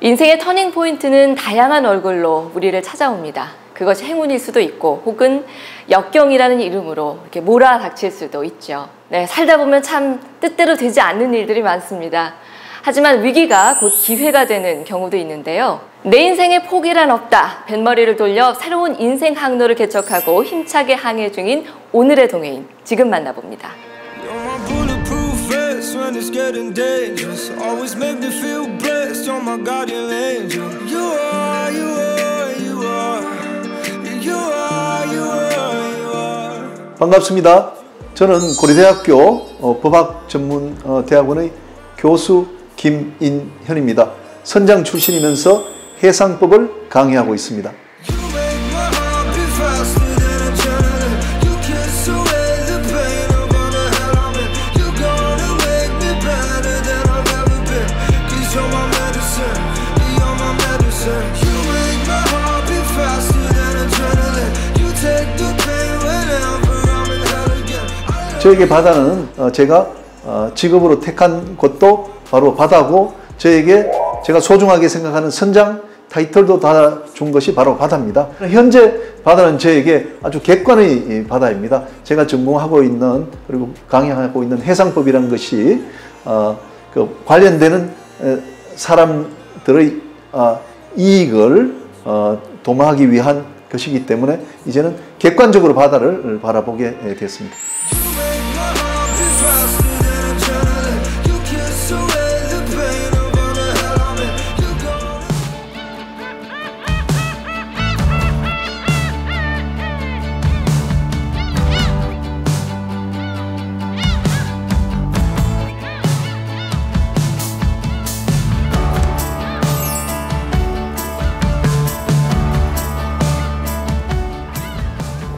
인생의 터닝 포인트는 다양한 얼굴로 우리를 찾아옵니다. 그것이 행운일 수도 있고 혹은 역경이라는 이름으로 이렇게 몰아닥칠 수도 있죠. 네, 살다 보면 참 뜻대로 되지 않는 일들이 많습니다. 하지만 위기가 곧 기회가 되는 경우도 있는데요. 내 인생에 포기란 없다. 뱃머리를 돌려 새로운 인생 항로를 개척하고 힘차게 항해 중인 오늘의 동해인, 지금 만나봅니다. When it's getting dangerous, always make me feel blessed. You're my guardian angel. You are, you are, you are, you are, you are, you are. 반갑습니다. 저는 고려대학교 법학전문대학원의 교수 김인현입니다. 선장 출신이면서 해상법을 강의하고 있습니다. 저에게 바다는 제가 직업으로 택한 것도 바로 바다고, 저에게 제가 소중하게 생각하는 선장 타이틀도 달아준 것이 바로 바다입니다. 현재 바다는 저에게 아주 객관의 바다입니다. 제가 전공하고 있는, 그리고 강의하고 있는 해상법이라는 것이 관련되는 사람들의 이익을 도모하기 위한 것이기 때문에 이제는 객관적으로 바다를 바라보게 됐습니다.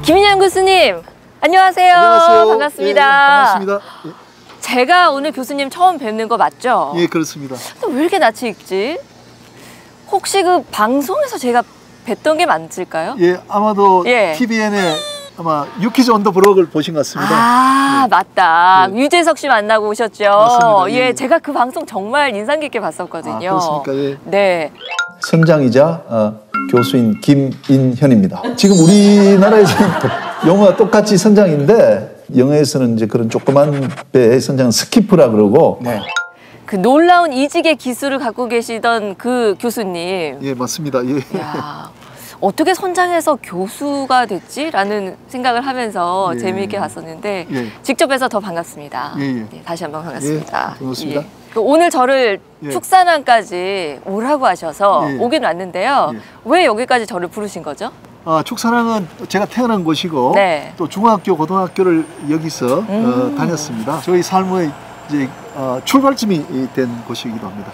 김인현 교수님, 안녕하세요. 안녕하세요. 반갑습니다. 예, 반갑습니다. 예. 제가 오늘 교수님 처음 뵙는 거 맞죠? 예, 그렇습니다. 또 왜 이렇게 낯이 익지? 혹시 그 방송에서 제가 뵀던 게 맞을까요? 예, 아마도 예. TVN에 아마 유퀴즈 온 더 블록을 보신 것 같습니다. 아, 예. 맞다. 예. 유재석 씨 만나고 오셨죠? 맞습니다. 예. 예, 제가 그 방송 정말 인상 깊게 봤었거든요. 아, 그렇습니까? 예. 네. 선장이자 교수인 김인현입니다. 지금 우리나라에서는 영어가 똑같이 선장인데, 영어에서는 이제 그런 조그만 배의 선장은 스키프라 그러고. 네. 그 놀라운 이직의 기술을 갖고 계시던 그 교수님. 예, 맞습니다. 예. 야, 어떻게 선장에서 교수가 됐지라는 생각을 하면서 예. 재미있게 봤었는데 예. 직접 뵈서 더 반갑습니다. 예, 예. 네, 다시 한번 반갑습니다. 예, 반갑습니다. 예. 오늘 저를 예. 축산항까지 오라고 하셔서 예. 오긴 왔는데요. 예. 왜 여기까지 저를 부르신 거죠? 축산항은 제가 태어난 곳이고, 네. 또 중학교, 고등학교를 여기서 다녔습니다. 저희 삶의 이제 출발점이 된 곳이기도 합니다.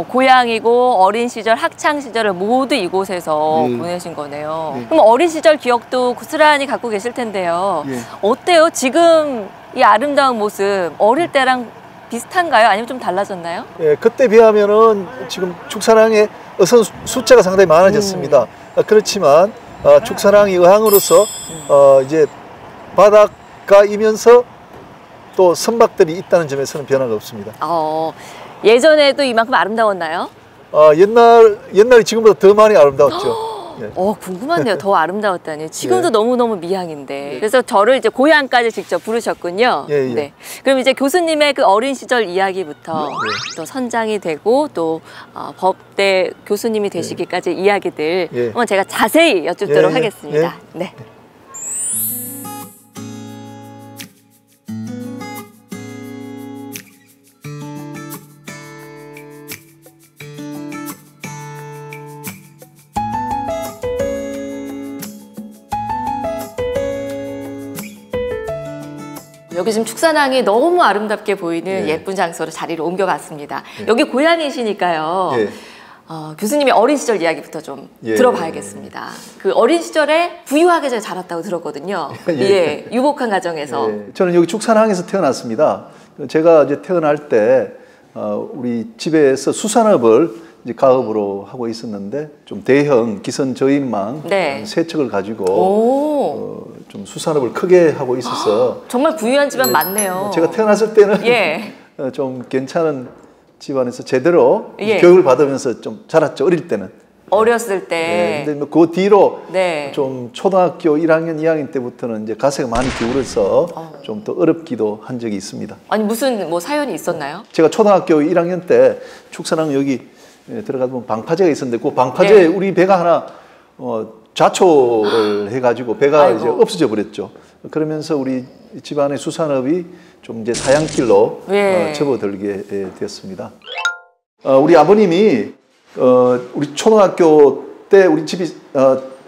고향이고 어린 시절, 학창 시절을 모두 이곳에서 예. 보내신 거네요. 예. 그럼 어린 시절 기억도 고스란히 갖고 계실 텐데요. 예. 어때요? 지금 이 아름다운 모습 어릴 때랑 비슷한가요? 아니면 좀 달라졌나요? 예, 그때 비하면은 지금 축산항의 어선 숫자가 상당히 많아졌습니다. 그렇지만 축산항이 의항으로서 이제 바닷가이면서 또 선박들이 있다는 점에서는 변화가 없습니다. 예전에도 이만큼 아름다웠나요? 옛날이 지금보다 더 많이 아름다웠죠. 예. 궁금한데요. 더 아름다웠다니. 지금도 예. 너무너무 미항인데. 그래서 저를 이제 고향까지 직접 부르셨군요. 예, 예. 네. 그럼 이제 교수님의 그 어린 시절 이야기부터 예. 또 선장이 되고 또 법대 교수님이 되시기까지 이야기들 예. 한번 제가 자세히 여쭙도록 예, 예. 하겠습니다. 예. 네. 여기 지금 축산항이 너무 아름답게 보이는 예. 예쁜 장소로 자리를 옮겨봤습니다. 여기 고향이시니까요. 예. 교수님의 어린 시절 이야기부터 좀 예. 들어봐야겠습니다. 그 어린 시절에 부유하게 잘 자랐다고 들었거든요. 예. 유복한 가정에서. 예. 저는 여기 축산항에서 태어났습니다. 제가 이제 태어날 때 우리 집에서 수산업을 이제 가업으로 하고 있었는데, 좀 대형 기선 저인망 네. 세척을 가지고 좀 수산업을 크게 하고 있어서 정말 부유한 집안 많네요. 제가 태어났을 때는 예. 좀 괜찮은 집안에서 제대로 예. 교육을 받으면서 좀 자랐죠. 어릴 때는. 어렸을 때. 근데 뭐 그 뒤로 네. 좀 초등학교 1학년, 2학년 때부터는 이제 가세가 많이 기울어서 좀 더 어렵기도 한 적이 있습니다. 아니 무슨 뭐 사연이 있었나요? 제가 초등학교 1학년 때 축사랑 여기 들어가 보면 방파제가 있었는데 그 방파제에 네. 우리 배가 하나 좌초를 해가지고 배가 아이고. 이제 없어져 버렸죠. 그러면서 우리 집안의 수산업이 좀 이제 사양길로 예. 접어들게 됐습니다. 우리 아버님이 우리 초등학교 때 우리 집이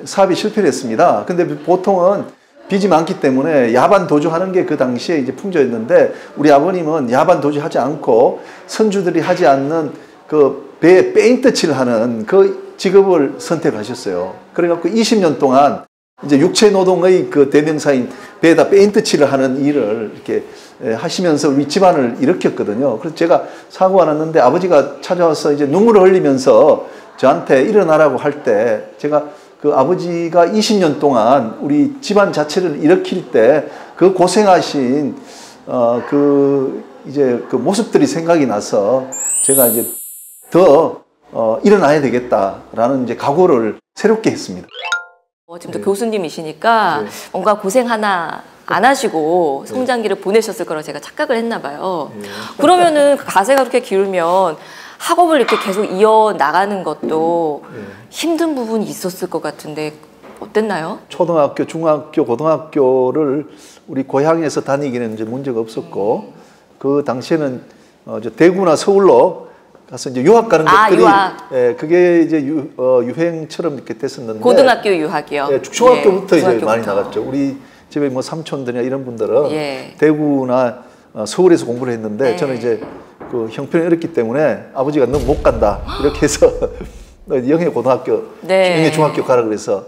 사업이 실패를 했습니다. 근데 보통은 빚이 많기 때문에 야반 도주하는 게 그 당시에 이제 풍조였는데 우리 아버님은 야반 도주하지 않고 선주들이 하지 않는 그 배에 페인트 칠을 하는 그 직업을 선택하셨어요. 그래갖고 20년 동안 이제 육체 노동의 그 대명사인 배에다 페인트 칠을 하는 일을 이렇게 하시면서 우리 집안을 일으켰거든요. 그래서 제가 사고가 났는데 아버지가 찾아와서 이제 눈물을 흘리면서 저한테 일어나라고 할 때 제가 그 아버지가 20년 동안 우리 집안 자체를 일으킬 때 그 고생하신 그 이제 그 모습들이 생각이 나서 제가 이제 더 일어나야 되겠다라는 이제 각오를 새롭게 했습니다. 지금도 교수님이시니까 뭔가 고생 하나 안 하시고 성장기를 보내셨을 거라고 제가 착각을 했나 봐요. 그러면은 가세가 그렇게 기울면 학업을 이렇게 계속 이어나가는 것도 힘든 부분이 있었을 것 같은데 어땠나요? 초등학교, 중학교, 고등학교를 우리 고향에서 다니기는 이제 문제가 없었고 그 당시에는 대구나 서울로 가서 이제 유학 가는 것들이 유학. 그게 이제 유행처럼 이렇게 됐었는데 고등학교 유학이요. 중학교부터 이제 중학교부터. 많이 나갔죠. 우리 집에 뭐 삼촌들이나 이런 분들은 예. 대구나 서울에서 공부를 했는데 저는 이제 그 형편이 어렵기 때문에 아버지가 너 못 간다 이렇게 해서 영해 고등학교, 영해 중학교 가라 그래서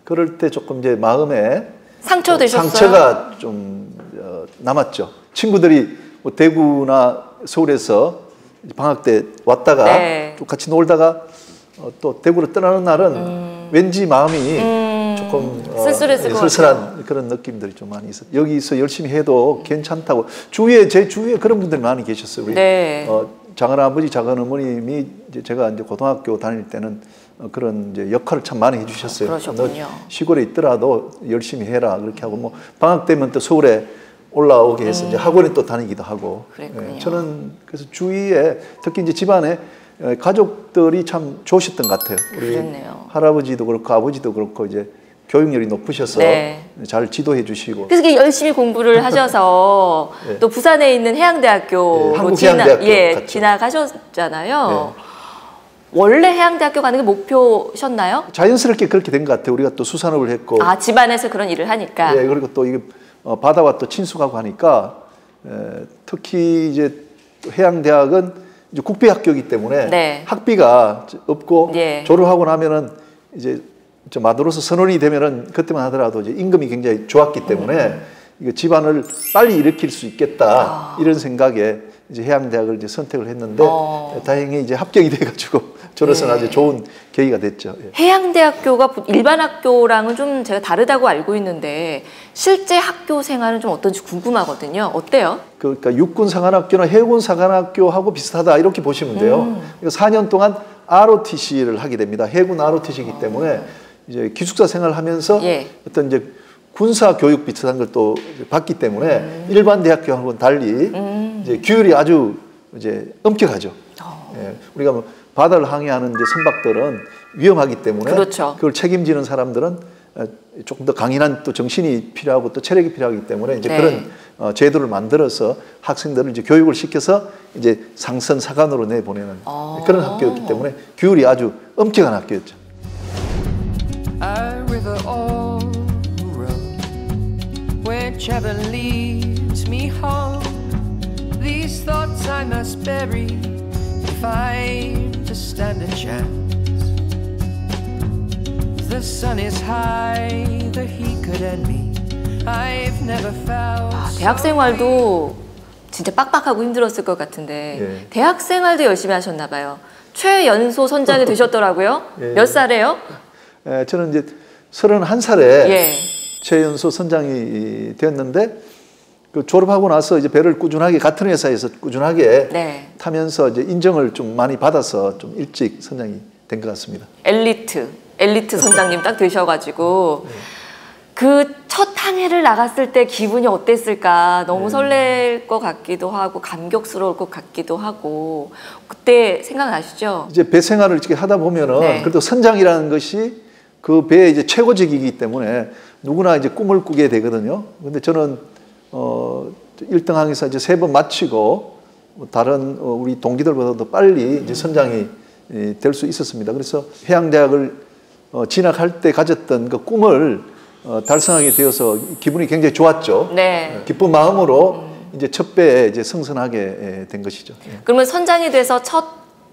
그럴 때 조금 이제 마음에 상처 되셨어요? 상처가 좀 남았죠. 친구들이 뭐 대구나 서울에서 방학 때 왔다가 또 같이 놀다가 또 대구로 떠나는 날은 왠지 마음이 조금 쓸쓸한 그런 느낌들이 좀 많이 있어요. 여기서 열심히 해도 괜찮다고 제 주위에 그런 분들이 많이 계셨어요. 우리 작은 아버지, 작은 어머님이 이제 제가 이제 고등학교 다닐 때는 그런 이제 역할을 참 많이 해주셨어요. 그러셨군요. 너 시골에 있더라도 열심히 해라 그렇게 하고 뭐 방학 되면 또 서울에 올라오게 해서 이제 학원에 또 다니기도 하고. 저는 그래서 주위에 특히 이제 집안에 가족들이 참 좋으셨던 것 같아요. 우리 그랬네요. 할아버지도 그렇고 아버지도 그렇고 이제 교육열이 높으셔서 잘 지도해 주시고. 그래서 열심히 공부를 하셔서 또 부산에 있는 해양대학교로 한국해양대학교 진학하셨잖아요. 원래 해양대학교 가는 게 목표셨나요? 자연스럽게 그렇게 된 것 같아요. 우리가 또 수산업을 했고. 집안에서 그런 일을 하니까. 그리고 또 이게 바다와 또 친숙하고 하니까 특히 이제 해양대학은 이제 국비학교이기 때문에 학비가 없고 졸업하고 나면은 이제 마도로서 선원이 되면은 그때만 하더라도 이제 임금이 굉장히 좋았기 때문에 이거 집안을 빨리 일으킬 수 있겠다 이런 생각에 이제 해양대학을 이제 선택을 했는데 다행히 이제 합격이 돼가지고 저로서는 아주 좋은 계기가 됐죠. 해양대학교가 일반 학교랑은 좀 제가 다르다고 알고 있는데 실제 학교 생활은 좀 어떤지 궁금하거든요. 어때요? 그러니까 육군사관학교나 해군사관학교하고 비슷하다 이렇게 보시면 돼요. 4년 동안 ROTC를 하게 됩니다. 해군 ROTC이기 때문에 이제 기숙사 생활을 하면서 어떤 이제 군사 교육 비슷한 걸 또 받기 때문에 일반 대학교하고는 달리 이제 규율이 아주 이제 엄격하죠. 우리가 뭐 바다를 항해하는 이제 선박들은 위험하기 때문에 그걸 책임지는 사람들은 조금 더 강인한 또 정신이 필요하고 또 체력이 필요하기 때문에 이제 그런 제도를 만들어서 학생들을 이제 교육을 시켜서 이제 상선 사관으로 내보내는 그런 학교였기 때문에 규율이 아주 엄격한 학교였죠. Whichever leads me home, these thoughts I must bury if I'm to stand a chance. The sun is high, the heat could end me. I've never felt. 대학 생활도 진짜 빡빡하고 힘들었을 것 같은데 대학 생활도 열심히 하셨나 봐요. 최연소 선장이 되셨더라고요. 몇 살에요? 저는 이제 31살에 최연소 선장이 되었는데 그 졸업하고 나서 이제 배를 꾸준하게 같은 회사에서 꾸준하게 네. 타면서 이제 인정을 좀 많이 받아서 좀 일찍 선장이 된 것 같습니다. 엘리트 선장님 딱 되셔가지고 그 첫 항해를 나갔을 때 기분이 어땠을까? 너무 설렐 것 같기도 하고 감격스러울 것 같기도 하고 그때 생각나시죠? 이제 배 생활을 이렇게 하다 보면은 네. 그래도 선장이라는 것이 그 배의 이제 최고직이기 때문에 누구나 이제 꿈을 꾸게 되거든요. 근데 저는 1등 항에서 이제 3번 마치고 다른 우리 동기들보다도 빨리 이제 선장이 될 수 있었습니다. 그래서 해양대학을 진학할 때 가졌던 그 꿈을 달성하게 되어서 기분이 굉장히 좋았죠. 네. 기쁜 마음으로 이제 첫 배에 이제 승선하게 된 것이죠. 그러면 선장이 돼서 첫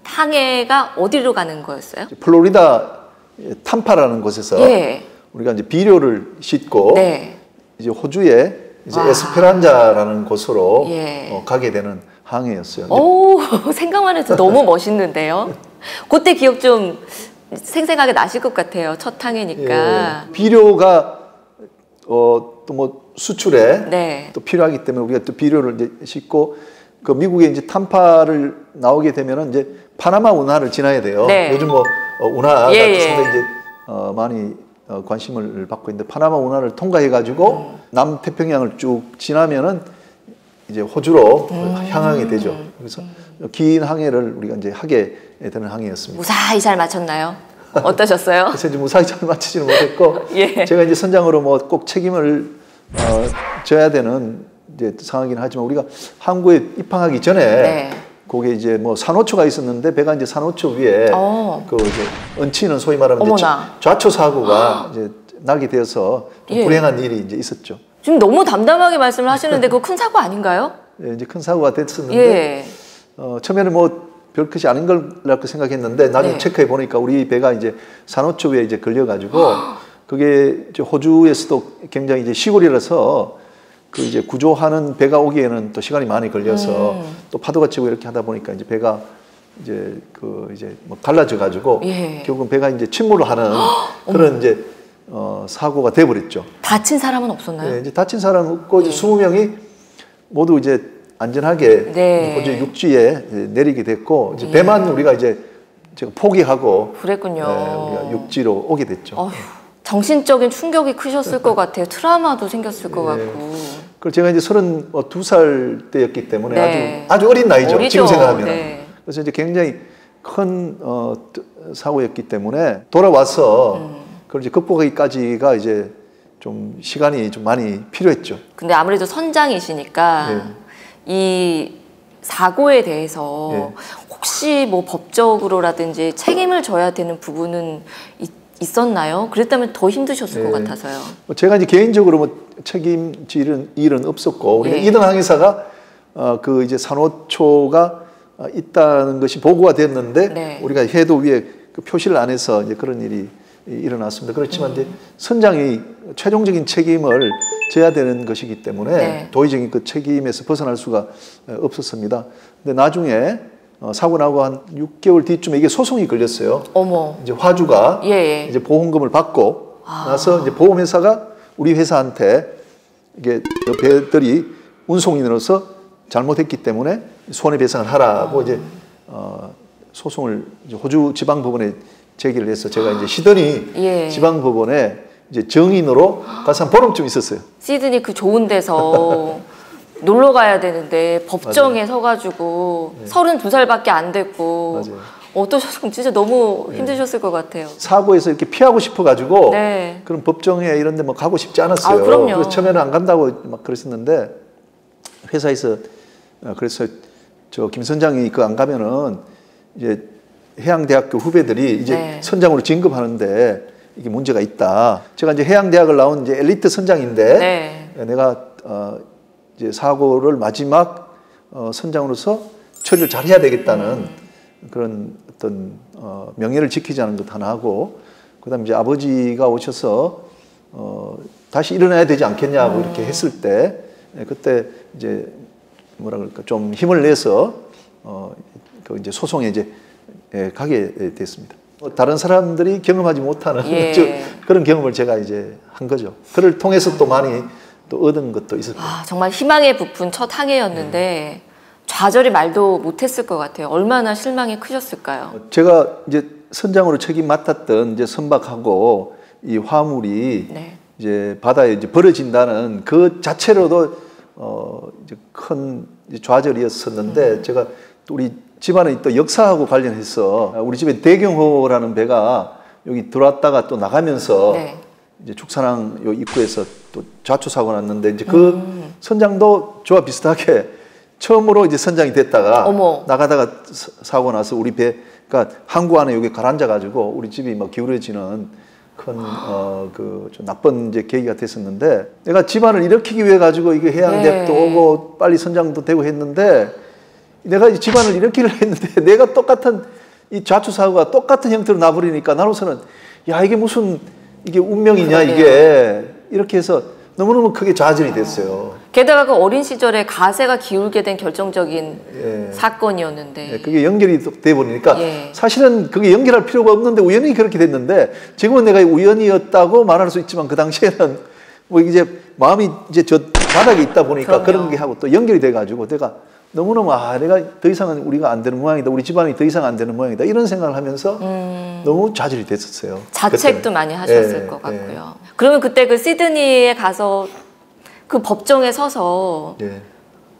항해가 어디로 가는 거였어요? 플로리다 탐파라는 곳에서 예. 우리가 이제 비료를 싣고 네. 이제 호주의 이제 와. 에스페란자라는 곳으로 예. 가게 되는 항해였어요. 오, 생각만 해도 너무 멋있는데요. 그때 기억 좀 생생하게 나실 것 같아요. 첫 항해니까. 예. 비료가 또 뭐 수출에 네. 또 필요하기 때문에 우리가 또 비료를 이제 싣고 그 미국에 이제 탐파를 나오게 되면은 이제 파나마 운하를 지나야 돼요. 네. 요즘 뭐 운하가 예, 예. 상당히 이제 많이 관심을 받고 있는데 파나마 운하를 통과해 가지고 남태평양을 쭉 지나면은 이제 호주로 향하게 되죠. 그래서 긴 항해를 우리가 이제 하게 되는 항해였습니다. 무사히 잘 마쳤나요? 어떠셨어요? 그래서 이제 무사히 잘 마치지는 못했고 예. 제가 이제 선장으로 뭐 꼭 책임을 져야 되는 이제 상황이긴 하지만 우리가 항구에 입항하기 전에 네. 거기에 이제 뭐 산호초가 있었는데 배가 이제 산호초 위에 그 이제 얹히는 소위 말하면 이제 어머나. 좌초 사고가 이제 나게 되어서 좀 예. 불행한 일이 이제 있었죠. 지금 너무 담담하게 말씀을 하시는데 그거 큰 사고 아닌가요? 예, 이제 큰 사고가 됐었는데 예. 처음에는 뭐 별 것이 아닌 걸라고 생각했는데 나중에 네. 체크해 보니까 우리 배가 이제 산호초 위에 이제 걸려가지고 그게 이제 호주에서도 굉장히 이제 시골이라서 그 이제 구조하는 배가 오기에는 또 시간이 많이 걸려서 또 파도가 치고 이렇게 하다 보니까 이제 배가 이제 그 이제 뭐 갈라져 가지고 예. 결국은 배가 이제 침몰을 하는 그런 이제 사고가 돼버렸죠. 다친 사람은 없었나요? 예, 이제 다친 사람 없고 이제 20명이 모두 이제 안전하게 네. 호주 육지에 내리게 됐고 이제 배만 우리가 이제 제가 포기하고 그랬군요. 우리가 육지로 오게 됐죠. 어휴, 정신적인 충격이 크셨을 것 같아요. 트라우마도 생겼을 것 같고. 그리고 제가 이제 32살 때였기 때문에 네. 아주 어린 나이죠. 어리죠. 지금 생각하면. 네. 그래서 이제 굉장히 큰 사고였기 때문에 돌아와서 그걸 이제 극복하기까지가 이제 좀 시간이 좀 많이 필요했죠. 근데 아무래도 선장이시니까 이 사고에 대해서 혹시 뭐 법적으로라든지 책임을 져야 되는 부분은 있었나요? 그랬다면 더 힘드셨을 것 같아서요. 제가 이제 개인적으로 뭐 책임질 일은 없었고 우리가 예. 2등 항해사가 그 이제 산호초가 있다는 것이 보고가 됐는데 네. 우리가 해도 위에 그 표시를 안 해서 이제 그런 일이 일어났습니다. 그렇지만 이제 선장이 최종적인 책임을 져야 되는 것이기 때문에 네. 도의적인 그 책임에서 벗어날 수가 없었습니다. 근데 나중에 사고 나고 한 6개월 뒤쯤에 이게 소송이 걸렸어요. 어머. 이제 화주가 예. 이제 보험금을 받고 나서 이제 보험회사가 우리 회사한테 이게 배들이 운송인으로서 잘못했기 때문에 손해배상을 하라고 이제 소송을 이제 호주 지방법원에 제기를 해서 제가 이제 시드니 지방법원에 이제 정인으로 가서 한 보름쯤 있었어요. 시드니 그 좋은 데서 놀러 가야 되는데 법정에 서가지고 32살밖에 안 됐고 어떠셨어요? 진짜 너무 힘드셨을 것 같아요. 사고에서 이렇게 피하고 싶어가지고 네. 그런 법정에 이런 데 뭐 가고 싶지 않았어요. 그럼요. 그래서 처음에는 안 간다고 막 그랬었는데 회사에서 그래서 저 김 선장이 그 안 가면은 이제 해양대학교 후배들이 이제 선장으로 진급하는데 이게 문제가 있다. 제가 이제 해양대학을 나온 이제 엘리트 선장인데 내가 이제 사고를 마지막 선장으로서 처리를 잘해야 되겠다는 그런 어떤 명예를 지키자는 것 하나 하고 그다음에 이제 아버지가 오셔서 다시 일어나야 되지 않겠냐고 이렇게 했을 때 그때 이제 뭐라 그럴까 좀 힘을 내서 그 이제 소송에 이제 가게 됐습니다. 다른 사람들이 경험하지 못하는 그런 경험을 제가 이제 한 거죠. 그를 통해서 또 많이 또 얻은 것도 있을 거예요. 정말 희망에 부푼 첫 항해였는데 좌절이 말도 못했을 것 같아요. 얼마나 실망이 크셨을까요? 제가 이제 선장으로 책임 맡았던 이제 선박하고 이 화물이 네. 이제 바다에 이제 버려진다는 그 자체로도 이제 큰 좌절이었었는데 제가 또 우리 집안의 또 역사하고 관련해서 우리 집에 대경호라는 배가 여기 들어왔다가 또 나가면서 네. 이제 축사랑 요 입구에서 또 좌초 사고 났는데 이제 그 선장도 저와 비슷하게 처음으로 이제 선장이 됐다가 어머. 나가다가 사고 나서 우리 배가 항구 안에 여기 가라앉아 가지고 우리 집이 막 기울어지는 큰 그 좀 나쁜 이제 계기가 됐었는데 내가 집안을 일으키기 위해 가지고 이게 해양대학도 네. 오고 빨리 선장도 되고 했는데 내가 이 집안을 일으키려 했는데 내가 똑같은 이 좌초 사고가 똑같은 형태로 나버리니까 나로서는 야 이게 무슨 이게 운명이냐 이게 이렇게 해서 너무너무 크게 좌절이 됐어요. 게다가 그 어린 시절에 가세가 기울게 된 결정적인 사건이었는데 그게 연결이 돼 버리니까 예. 사실은 그게 연결할 필요가 없는데 우연히 그렇게 됐는데 지금은 내가 우연이었다고 말할 수 있지만 그 당시에는 뭐 이제 마음이 이제 저 바닥에 있다 보니까 그럼요. 그런 게 하고 또 연결이 돼 가지고 내가 너무너무 내가 더 이상은 우리가 안 되는 모양이다. 우리 집안이 더 이상 안 되는 모양이다. 이런 생각을 하면서 너무 좌절이 됐었어요. 자책도 그때는. 많이 하셨을 것 같고요. 그러면 그때 그 시드니에 가서 그 법정에 서서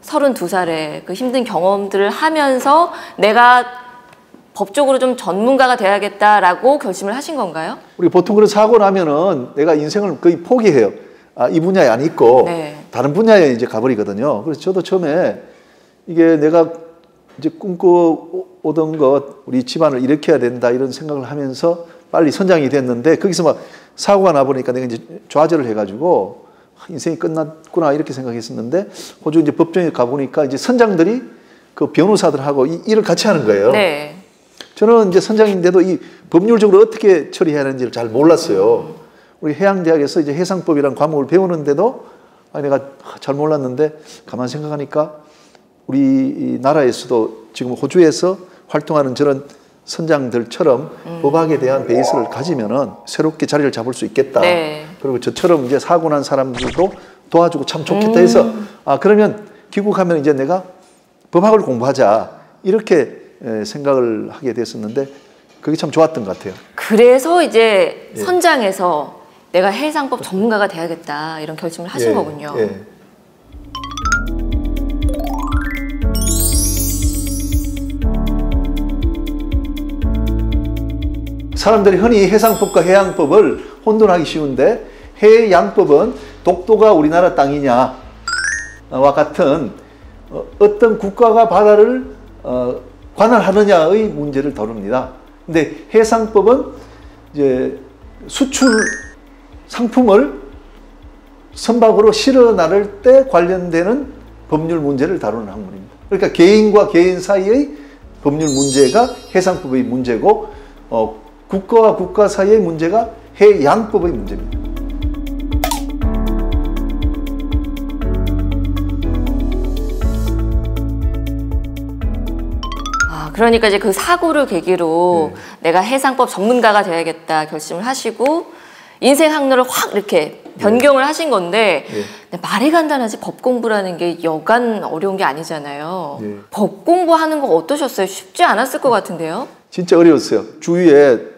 32살에 그 힘든 경험들을 하면서 내가 법적으로 좀 전문가가 돼야겠다라고 결심을 하신 건가요? 우리 보통 그런 사고 나면은 내가 인생을 거의 포기해요. 이 분야에 안 있고 다른 분야에 이제 가버리거든요. 그래서 저도 처음에 이게 내가 이제 꿈꿔오던 것, 우리 집안을 일으켜야 된다 이런 생각을 하면서 빨리 선장이 됐는데 거기서 막 사고가 나보니까 내가 이제 좌절을 해가지고 인생이 끝났구나 이렇게 생각했었는데 호주 이제 법정에 가보니까 이제 선장들이 그 변호사들하고 이 일을 같이 하는 거예요. 네. 저는 이제 선장인데도 이 법률적으로 어떻게 처리해야 하는지를 잘 몰랐어요. 우리 해양대학에서 이제 해상법이라는 과목을 배우는데도 내가 잘 몰랐는데 가만 생각하니까 우리 나라에서도 지금 호주에서 활동하는 저런 선장들처럼 법학에 대한 베이스를 가지면은 새롭게 자리를 잡을 수 있겠다. 그리고 저처럼 이제 사고 난 사람들도 도와주고 참 좋겠다 해서 그러면 귀국하면 이제 내가 법학을 공부하자 이렇게 생각을 하게 됐었는데 그게 참 좋았던 것 같아요. 그래서 이제 선장에서 내가 해상법 전문가가 돼야겠다 이런 결심을 하신 거군요. 사람들이 흔히 해상법과 해양법을 혼돈하기 쉬운데 해양법은 독도가 우리나라 땅이냐와 같은 어떤 국가가 바다를 관할하느냐의 문제를 다룹니다. 근데 해상법은 이제 수출 상품을 선박으로 실어 나를 때 관련되는 법률 문제를 다루는 학문입니다. 그러니까 개인과 개인 사이의 법률 문제가 해상법의 문제고 국가와 국가 사이의 문제가 해양법의 문제입니다. 그러니까 이제 그 사고를 계기로 내가 해상법 전문가가 돼야겠다 결심을 하시고 인생 항로를 확 이렇게 변경을 하신 건데 말이 간단하지 법 공부라는 게 여간 어려운 게 아니잖아요. 법 공부하는 거 어떠셨어요? 쉽지 않았을 것 같은데요? 진짜 어려웠어요. 주위에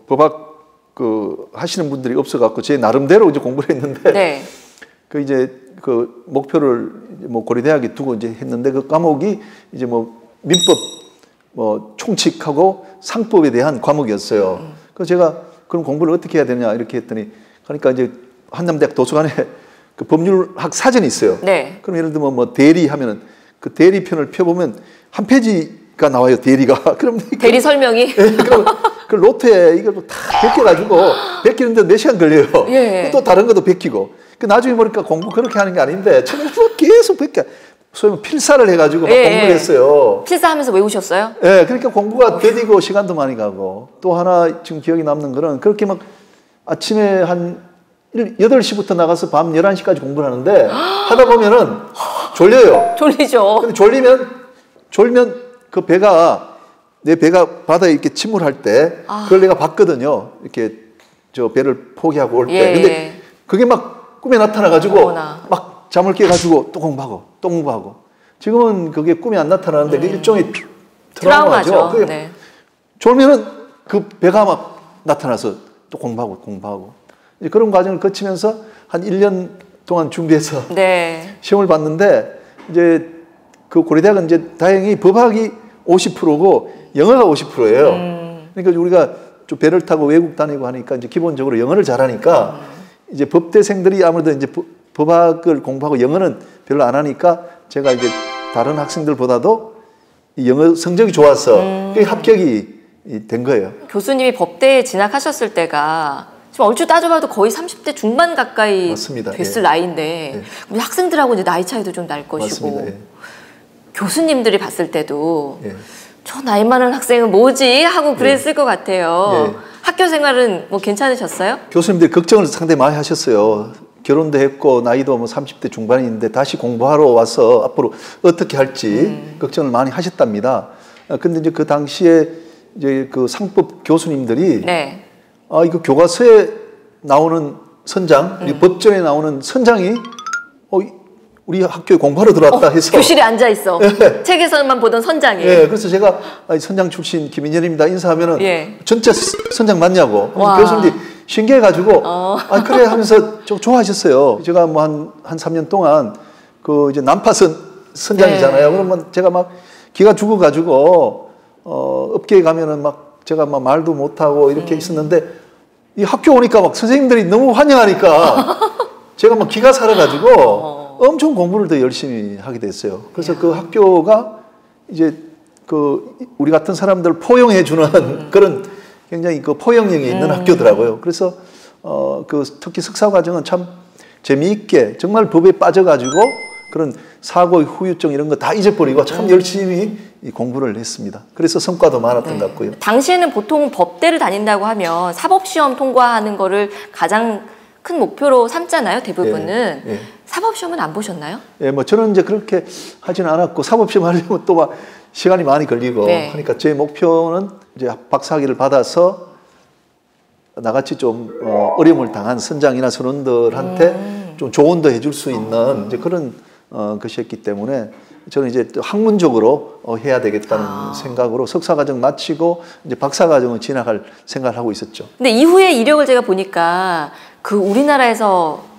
법학 하시는 분들이 없어갖고 제 나름대로 이제 공부를 했는데 그 이제 그 목표를 뭐 고려대학에 두고 이제 했는데 그 과목이 이제 뭐 민법 총칙하고 상법에 대한 과목이었어요. 그래서 제가 그럼 공부를 어떻게 해야 되냐 이렇게 했더니 그러니까 이제 한남대학 도서관에 그 법률학 사전이 있어요. 그럼 예를 들면 뭐 대리 하면은 그 대리편을 펴보면 한 페이지가 나와요. 대리가. 그럼 대리 설명이. 그럼 그 로트에 이걸 다 베껴가지고 베끼는데 몇 시간 걸려요. 또 다른 것도 베끼고. 그 나중에 보니까 공부 그렇게 하는 게 아닌데 처음에 계속 베껴. 소위 필사를 해가지고 막 공부를 했어요. 필사하면서 외우셨어요? 그러니까 공부가 더디고 시간도 많이 가고 또 하나 지금 기억에 남는 거는 그렇게 막 아침에 한 8시부터 나가서 밤 11시까지 공부를 하는데 하다 보면은 졸려요. 졸리죠. 근데 졸면 그 내 배가 바다에 이렇게 침몰할 때 그걸 내가 봤거든요. 이렇게 저 배를 포기하고 올 때. 근데 그게 막 꿈에 나타나가지고 어머나. 막 잠을 깨가지고 또 공부하고 또 공부하고. 지금은 그게 꿈에 안 나타나는데 그 일종의 트라우마죠. 트라우마죠. 네. 졸면은 그 배가 막 나타나서 또 공부하고. 이제 그런 과정을 거치면서 한 1년 동안 준비해서 네. 시험을 봤는데 이제 그 고려대학은 이제 다행히 법학이 50%고 영어가 50%예요. 그러니까 우리가 좀 배를 타고 외국 다니고 하니까 이제 기본적으로 영어를 잘하니까 이제 법대생들이 아무래도 이제 법학을 공부하고 영어는 별로 안 하니까 제가 이제 다른 학생들보다도 이 영어 성적이 좋아서 그게 합격이 된 거예요. 교수님이 법대에 진학하셨을 때가 지금 얼추 따져봐도 거의 30대 중반 가까이 맞습니다. 됐을 예. 나이인데 예. 우리 학생들하고 이제 나이 차이도 좀 날 것이고 맞습니다. 예. 교수님들이 봤을 때도 예. 저 나이 많은 학생은 뭐지 하고 그랬을 것 같아요. 예. 학교 생활은 뭐 괜찮으셨어요? 교수님들이 걱정을 상당히 많이 하셨어요. 결혼도 했고 나이도 뭐 30대 중반인데 다시 공부하러 와서 앞으로 어떻게 할지 걱정을 많이 하셨답니다. 근데 이제 그 당시에 이제 그 상법 교수님들이 네. 아 이거 교과서에 나오는 선장, 우리 법전에 나오는 선장이 우리 학교에 공부하러 들어왔다 해서 교실에 앉아 있어. 책에서만 보던 선장이. 예, 그래서 제가 선장 출신 김인현입니다 인사하면은 예. 전체 선장 맞냐고 와. 교수님들이 신기해가지고 아 그래 하면서 좀 좋아하셨어요. 제가 뭐 한 3년 동안 그 이제 난파 선장이잖아요. 네. 그러면 제가 막 기가 죽어가지고 업계에 가면은 막 제가 막 말도 못하고 이렇게 있었는데 이 학교 오니까 막 선생님들이 너무 환영하니까 제가 막 기가 살아가지고 엄청 공부를 더 열심히 하게 됐어요. 그래서 그 학교가 이제 그 우리 같은 사람들 포용해주는 그런 굉장히 그 포용력이 있는 학교더라고요. 그래서 그 특히 석사 과정은 참 재미있게 정말 법에 빠져가지고 그런 사고의 후유증 이런 거 다 잊어버리고 참 열심히 이 공부를 했습니다. 그래서 성과도 많았던 것 같고요. 당시에는 보통 법대를 다닌다고 하면 사법시험 통과하는 거를 가장 큰 목표로 삼잖아요. 대부분은. 예, 예. 사법시험은 안 보셨나요? 예, 뭐 저는 이제 그렇게 하지는 않았고 사법시험 하려면 또 막 시간이 많이 걸리고 네. 하니까 제 목표는 이제 박사학위를 받아서 나같이 좀 어려움을 당한 선장이나 선원들한테 좀 조언도 해줄 수 있는 이제 그런 것이었기 때문에 저는 이제 또 학문적으로 해야 되겠다는 생각으로 석사과정 마치고 이제 박사과정을 진학할 생각을 하고 있었죠. 근데 이후에 이력을 제가 보니까 그 우리나라에서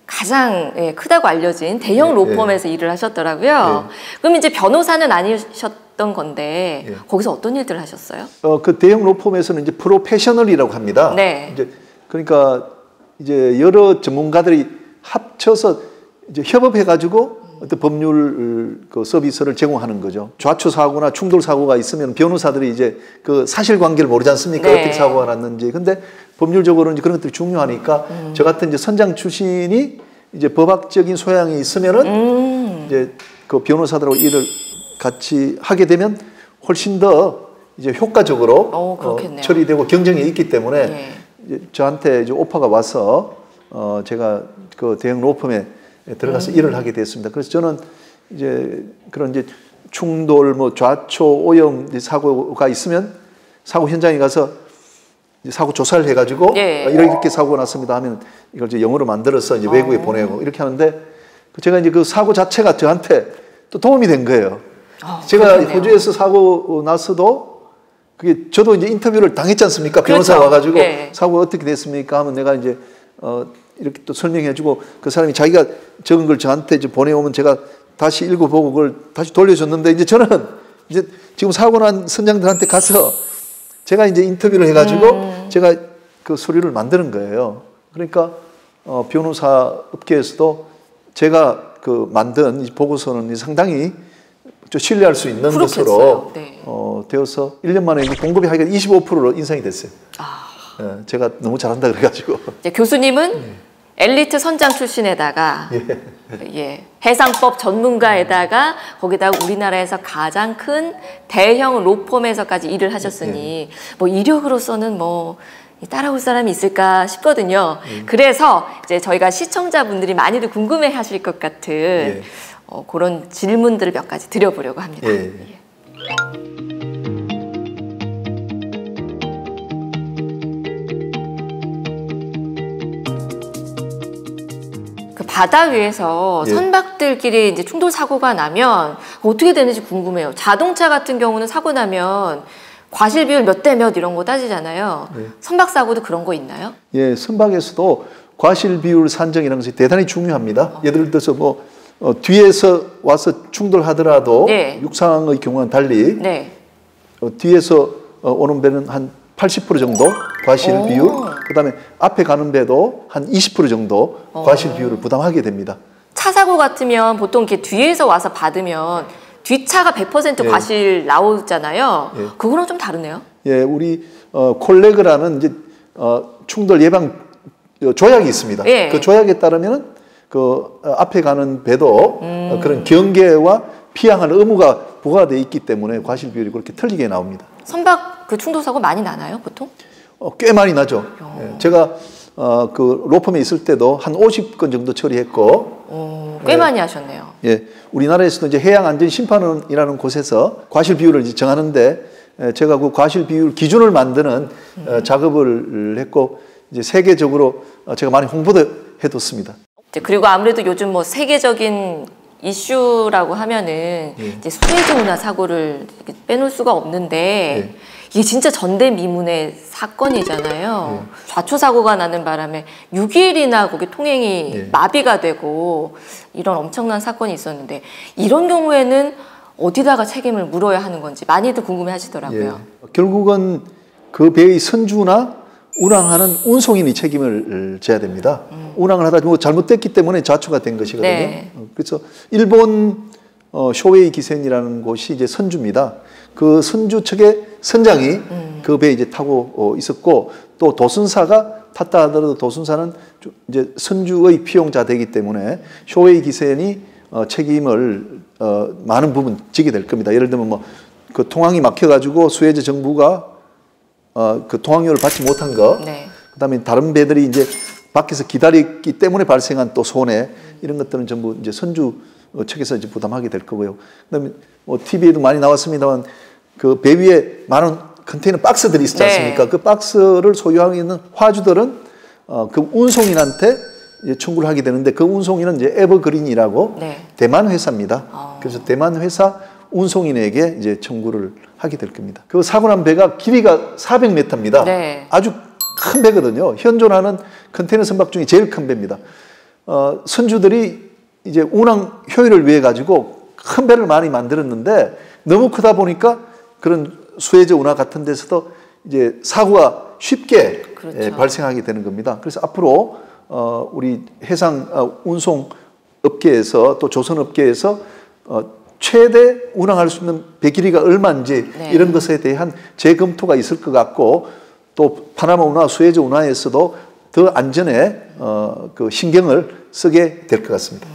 가장 크다고 알려진 대형 로펌에서 일을 하셨더라고요. 그럼 이제 변호사는 아니셨던 건데 거기서 어떤 일들을 하셨어요? 그 대형 로펌에서는 이제 프로페셔널이라고 합니다. 네. 이제 그러니까 이제 여러 전문가들이 합쳐서 이제 협업해가지고 어떤 법률 그 서비스를 제공하는 거죠. 좌초 사고나 충돌 사고가 있으면 변호사들이 이제 그 사실관계를 모르지 않습니까? 네. 어떻게 사고가 났는지. 근데 법률적으로는 이제 그런 것들이 중요하니까 저 같은 이제 선장 출신이 이제 법학적인 소양이 있으면은 이제 그 변호사들하고 일을 같이 하게 되면 훨씬 더 이제 효과적으로 처리되고 경쟁이 있기 때문에 이제 저한테 이제 오퍼가 와서 제가 그 대형 로펌에 들어가서 일을 하게 됐습니다. 그래서 저는 이제 그런 이제 충돌, 뭐 좌초, 오염 사고가 있으면 사고 현장에 가서 이제 사고 조사를 해가지고 이렇게 사고가 났습니다 하면 이걸 이제 영어로 만들어서 이제 외국에 보내고 이렇게 하는데 제가 이제 그 사고 자체가 저한테 또 도움이 된 거예요. 제가 그렇겠네요. 호주에서 사고 나서도 그게 저도 이제 인터뷰를 당했지 않습니까? 변호사 그렇죠. 와가지고 네. 사고가 어떻게 됐습니까? 하면 내가 이제 이렇게 또 설명해주고 그 사람이 자기가 적은 걸 저한테 이제 보내오면 제가 다시 읽어보고 그걸 다시 돌려줬는데 이제 저는 이제 지금 사고 난 선장들한테 가서 제가 이제 인터뷰를 해가지고 제가 그 서류를 만드는 거예요. 그러니까 변호사 업계에서도 제가 그 만든 이 보고서는 상당히 좀 신뢰할 수 있는 것으로 되어서 1년 만에 공급이 하기가 25%로 인상이 됐어요. 제가 너무 잘한다 그래가지고. 교수님은 엘리트 선장 출신에다가 해상법 전문가에다가 거기다가 우리나라에서 가장 큰 대형 로펌에서까지 일을 하셨으니 뭐 이력으로서는 뭐 따라올 사람이 있을까 싶거든요. 그래서 이제 저희가 시청자분들이 많이들 궁금해하실 것 같은 그런 질문들을 몇 가지 드려보려고 합니다. 바다 위에서 예. 선박들끼리 이제 충돌 사고가 나면 어떻게 되는지 궁금해요. 자동차 같은 경우는 사고 나면 과실 비율 몇 대 몇 이런 거 따지잖아요. 예. 선박 사고도 그런 거 있나요? 예, 선박에서도 과실 비율 산정이라는 것이 대단히 중요합니다. 예를 들어서 뭐 뒤에서 와서 충돌하더라도 네. 육상의 경우와는 달리 네. 뒤에서 오는 배는 한 80% 정도 과실 오. 비율, 그다음에 앞에 가는 배도 한 20% 정도 과실 비율을 부담하게 됩니다. 차 사고 같으면 보통 이렇게 뒤에서 와서 받으면 뒷차가 100% 예. 과실 나오잖아요. 예. 그거랑 좀 다르네요. 예, 우리 콜레그라는 이제 충돌 예방 조약이 있습니다. 예. 그 조약에 따르면은 그 앞에 가는 배도 그런 경계와 피항할 의무가 부과되어 있기 때문에 과실 비율이 그렇게 틀리게 나옵니다. 선박 그 충돌 사고 많이 나나요, 보통? 꽤 많이 나죠. 예, 제가 그 로펌에 있을 때도 한 50건 정도 처리했고, 꽤 많이 하셨네요. 예, 우리나라에서도 이제 해양안전심판원이라는 곳에서 과실 비율을 이제 정하는데, 제가 그 과실 비율 기준을 만드는 작업을 했고, 이제 세계적으로 제가 많이 홍보도 해뒀습니다. 그리고 아무래도 요즘 뭐 세계적인 이슈라고 하면은 이제 수혜주 운하 사고를 빼놓을 수가 없는데 이게 진짜 전대미문의 사건이잖아요. 좌초 사고가 나는 바람에 6일이나 거기 통행이 마비가 되고 이런 엄청난 사건이 있었는데 이런 경우에는 어디다가 책임을 물어야 하는 건지 많이들 궁금해하시더라고요. 예. 결국은 그 배의 선주나 운항하는 운송인이 책임을 져야 됩니다. 운항을 하다 뭐 잘못됐기 때문에 좌초가 된 것이거든요. 네. 그래서 일본 쇼웨이 기센이라는 곳이 이제 선주입니다. 그 선주 측의 선장이 그 배에 이제 타고 있었고, 또 도순사가 탔다 하더라도 도순사는 이제 선주의 피용자 되기 때문에 쇼웨이 기센이 책임을 많은 부분 지게 될 겁니다. 예를 들면 뭐 그 통항이 막혀가지고 수에즈 정부가 그 통항료를 받지 못한 거, 네. 그다음에 다른 배들이 이제 밖에서 기다렸기 때문에 발생한 또 손해, 이런 것들은 전부 이제 선주 측에서 이제 부담하게 될 거고요. 그다음에 뭐 TV에도 많이 나왔습니다만 그 배 위에 많은 컨테이너 박스들이 있지 않습니까? 네. 그 박스를 소유하고 있는 화주들은 그 운송인한테 이제 청구를 하게 되는데, 그 운송인은 이제 에버그린이라고 대만 회사입니다. 그래서 대만 회사 운송인에게 이제 청구를 하게 될 겁니다. 그 사고 난 배가 길이가 400m입니다. 네. 아주 큰 배거든요. 현존하는 컨테이너 선박 중에 제일 큰 배입니다. 선주들이 이제 운항 효율을 위해 가지고 큰 배를 많이 만들었는데 너무 크다 보니까 그런 수에즈 운하 같은 데서도 이제 사고가 쉽게 그렇죠. 발생하게 되는 겁니다. 그래서 앞으로 우리 해상 운송 업계에서 또 조선 업계에서 최대 운항할 수 있는 배 길이가 얼마인지 이런 것에 대한 재검토가 있을 것 같고, 또 파나마 운하, 수에즈 운하에서도 더 안전에 그 신경을 쓰게 될 것 같습니다.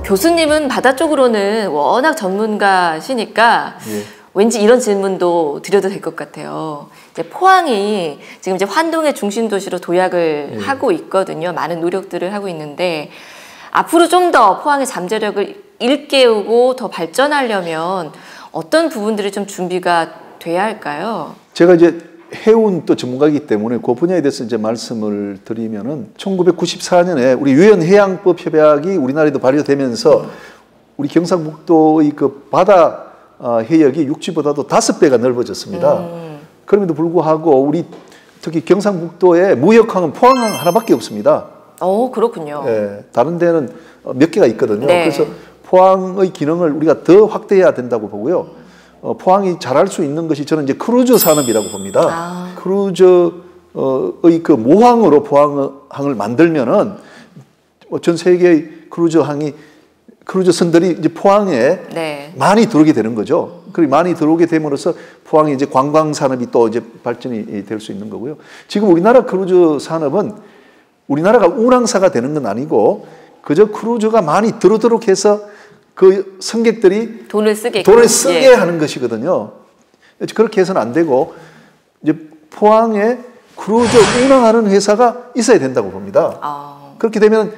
교수님은 바다 쪽으로는 워낙 전문가시니까 왠지 이런 질문도 드려도 될 것 같아요. 이제 포항이 지금 이제 환동의 중심 도시로 도약을 하고 있거든요. 많은 노력들을 하고 있는데 앞으로 좀 더 포항의 잠재력을 일깨우고 더 발전하려면 어떤 부분들이 좀 준비가 돼야 할까요? 제가 이제 해운 또 전문가이기 때문에 그 분야에 대해서 이제 말씀을 드리면은 1994년에 우리 유엔 해양법 협약이 우리나라에도 발효되면서 우리 경상북도의 그 바다 해역이 육지보다도 5배가 넓어졌습니다. 그럼에도 불구하고 우리 특히 경상북도에 무역항은 포항항 하나밖에 없습니다. 그렇군요. 예, 다른 데는 몇 개가 있거든요. 네. 그래서 포항의 기능을 우리가 더 확대해야 된다고 보고요. 포항이 잘할 수 있는 것이 저는 이제 크루즈 산업이라고 봅니다. 크루즈의 그 모항으로 포항항을 만들면은 전 세계의 크루즈선들이 이제 포항에 많이 들어오게 되는 거죠. 그리고 많이 들어오게 됨으로써 포항이 이제 관광 산업이 또 이제 발전이 될 수 있는 거고요. 지금 우리나라 크루즈 산업은 우리나라가 운항사가 되는 건 아니고 그저 크루즈가 많이 들어오도록 해서 그 승객들이 돈을 쓰게 하는 것이거든요. 그렇게 해서는 안 되고 이제 포항에 크루즈 운항하는 회사가 있어야 된다고 봅니다. 그렇게 되면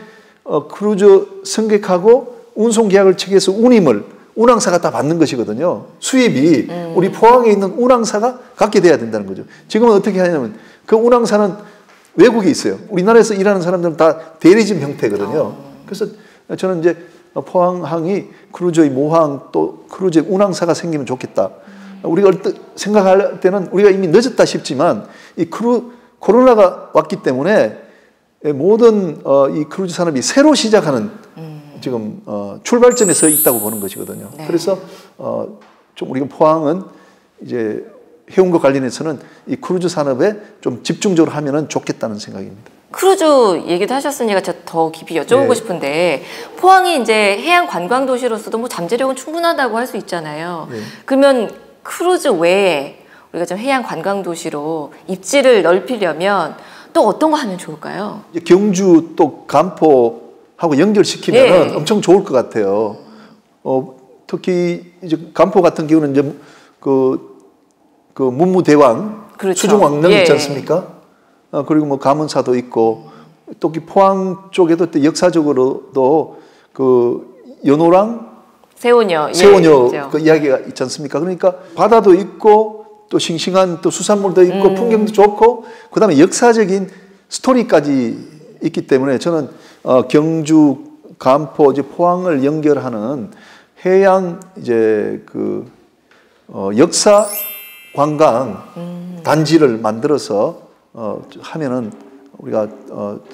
크루즈 승객하고 운송 계약을 체결해서 운임을 운항사가 다 받는 것이거든요. 수입이 우리 포항에 있는 운항사가 갖게 돼야 된다는 거죠. 지금은 어떻게 하냐면 그 운항사는 외국에 있어요. 우리나라에서 일하는 사람들은 다 대리점 형태거든요. 그래서 저는 이제 포항항이 크루즈의 모항 또 크루즈의 운항사가 생기면 좋겠다. 우리가 생각할 때는 우리가 이미 늦었다 싶지만 이 코로나가 왔기 때문에 모든 이 크루즈 산업이 새로 시작하는 지금 출발점에 서 있다고 보는 것이거든요. 네. 그래서 좀 우리가 포항은 이제 해운과 관련해서는 이 크루즈 산업에 좀 집중적으로 하면은 좋겠다는 생각입니다. 크루즈 얘기도 하셨으니까 제가 더 깊이 여쭤보고 싶은데 포항이 이제 해양 관광 도시로서도 뭐 잠재력은 충분하다고 할 수 있잖아요. 그러면 크루즈 외에 우리가 좀 해양 관광 도시로 입지를 넓히려면 또 어떤 거 하면 좋을까요? 경주 또 간포하고 연결시키면 엄청 좋을 것 같아요. 특히 이제 간포 같은 경우는 이제 그 문무대왕 그렇죠. 수종왕릉 있지 않습니까? 그리고 뭐 가문사도 있고 또 포항 쪽에도 또 역사적으로도 그 연호랑 세오녀 그 이야기가 있지 않습니까? 그러니까 바다도 있고 또 싱싱한 또 수산물도 있고 풍경도 좋고 그다음에 역사적인 스토리까지 있기 때문에 저는 경주, 간포, 이제 포항을 연결하는 해양 이제 그 역사 관광 단지를 만들어서 하면은 우리가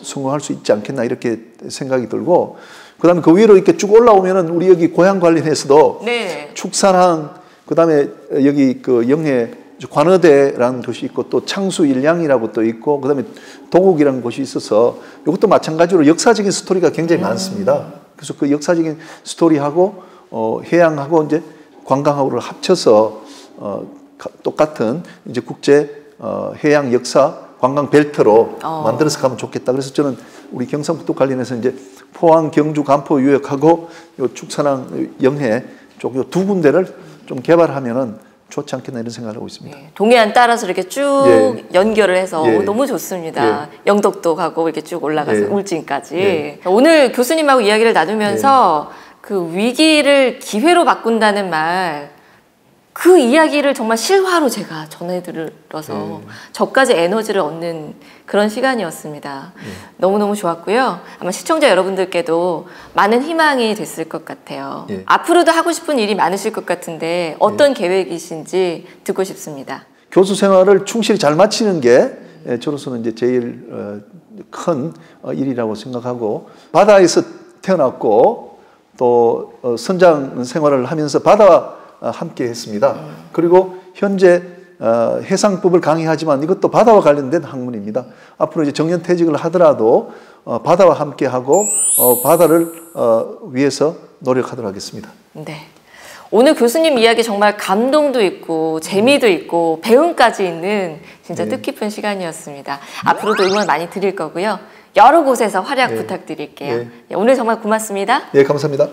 성공할 수 있지 않겠나 이렇게 생각이 들고 그다음에 그 위로 이렇게 쭉 올라오면은 우리 여기 고향 관련해서도 축산항 그다음에 여기 그 영해 관어대라는 곳이 있고 또 창수 일량이라고 또 있고 그다음에 도곡이라는 곳이 있어서 이것도 마찬가지로 역사적인 스토리가 굉장히 많습니다. 그래서 그 역사적인 스토리하고 해양하고 이제 관광하고를 합쳐서 똑같은 이제 국제 해양 역사 관광 벨트로 만들어서 가면 좋겠다. 그래서 저는 우리 경상북도 관련해서 이제 포항, 경주, 간포 유역하고 요 축산항, 영해 쪽 요 두 군데를 좀 개발하면은 좋지 않겠나 이런 생각을 하고 있습니다. 동해안 따라서 이렇게 쭉 연결을 해서 너무 좋습니다. 영덕도 가고 이렇게 쭉 올라가서 울진까지. 오늘 교수님하고 이야기를 나누면서 그 위기를 기회로 바꾼다는 말 그 이야기를 정말 실화로 제가 전해들어서 저까지 에너지를 얻는 그런 시간이었습니다. 너무너무 좋았고요. 아마 시청자 여러분들께도 많은 희망이 됐을 것 같아요. 앞으로도 하고 싶은 일이 많으실 것 같은데 어떤 계획이신지 듣고 싶습니다. 교수 생활을 충실히 잘 마치는 게 저로서는 이제 제일 큰 일이라고 생각하고 바다에서 태어났고 또 선장 생활을 하면서 바다와 함께 했습니다. 그리고 현재 해상법을 강의하지만 이것도 바다와 관련된 학문입니다. 앞으로 이제 정년퇴직을 하더라도 바다와 함께 하고 바다를 위해서 노력하도록 하겠습니다. 네. 오늘 교수님 이야기 정말 감동도 있고 재미도 있고 배움까지 있는 진짜 뜻깊은 시간이었습니다. 앞으로도 응원 많이 드릴 거고요. 여러 곳에서 활약 부탁드릴게요. 오늘 정말 고맙습니다. 감사합니다.